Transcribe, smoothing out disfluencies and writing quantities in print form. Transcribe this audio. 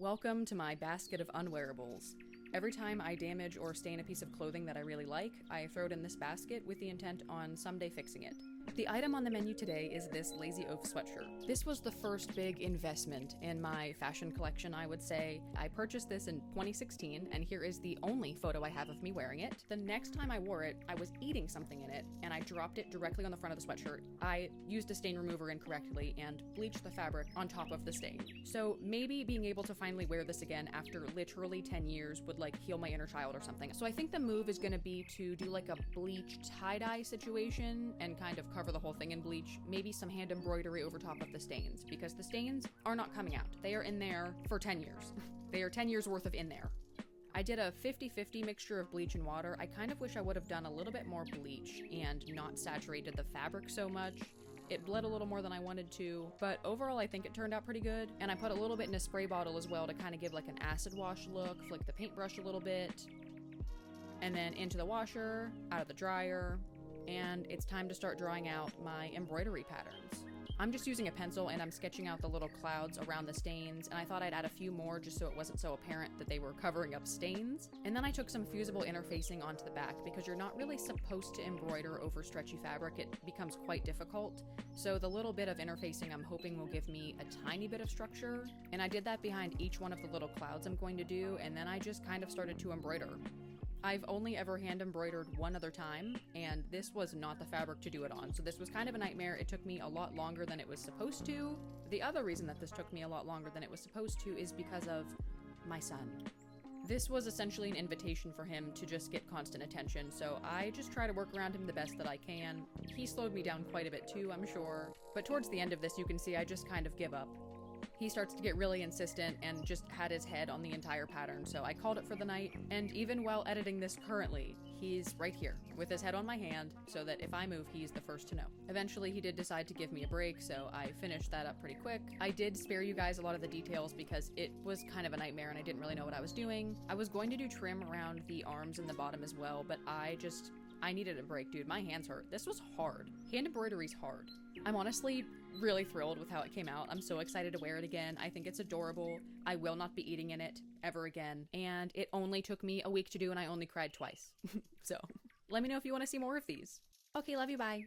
Welcome to my basket of unwearables. Every time I damage or stain a piece of clothing that I really like, I throw it in this basket with the intent on someday fixing it. The item on the menu today is this Lazy Oaf sweatshirt. This was the first big investment in my fashion collection, I would say. I purchased this in 2016, and here is the only photo I have of me wearing it. The next time I wore it, I was eating something in it, and I dropped it directly on the front of the sweatshirt. I used a stain remover incorrectly and bleached the fabric on top of the stain. So maybe being able to finally wear this again after literally 10 years would heal my inner child or something. So I think the move is gonna be to do a bleach tie-dye situation and kind of cover the whole thing in bleach, maybe some hand embroidery over top of the stains, because the stains are not coming out. They are in there for 10 years. They are 10 years worth of in there. I did a 50-50 mixture of bleach and water. I kind of wish I would have done a little bit more bleach and not saturated the fabric so much. It bled a little more than I wanted to, but overall I think it turned out pretty good. And I put a little bit in a spray bottle as well to kind of give an acid wash look, flick the paintbrush a little bit, and then into the washer, out of the dryer, and it's time to start drawing out my embroidery patterns. I'm just using a pencil and I'm sketching out the little clouds around the stains, and I thought I'd add a few more just so it wasn't so apparent that they were covering up stains. And then I took some fusible interfacing onto the back because you're not really supposed to embroider over stretchy fabric. It becomes quite difficult. So the little bit of interfacing I'm hoping will give me a tiny bit of structure. And I did that behind each one of the little clouds I'm going to do, and then I just kind of started to embroider. I've only ever hand embroidered one other time, and this was not the fabric to do it on, so this was kind of a nightmare. It took me a lot longer than it was supposed to. The other reason that this took me a lot longer than it was supposed to is because of my son. This was essentially an invitation for him to just get constant attention, so I just try to work around him the best that I can. He slowed me down quite a bit too, I'm sure, but towards the end of this you can see I just kind of give up. He starts to get really insistent and just had his head on the entire pattern, so I called it for the night. And even while editing this currently, he's right here with his head on my hand so that if I move, he's the first to know. Eventually, he did decide to give me a break, so I finished that up pretty quick. I did spare you guys a lot of the details because it was kind of a nightmare and I didn't really know what I was doing. I was going to do trim around the arms and the bottom as well, but I needed a break, dude. My hands hurt. This was hard. Hand embroidery's hard. I'm honestly really thrilled with how it came out. I'm so excited to wear it again. I think it's adorable. I will not be eating in it ever again. And it only took me a week to do and I only cried twice. So let me know if you want to see more of these. Okay, love you, bye.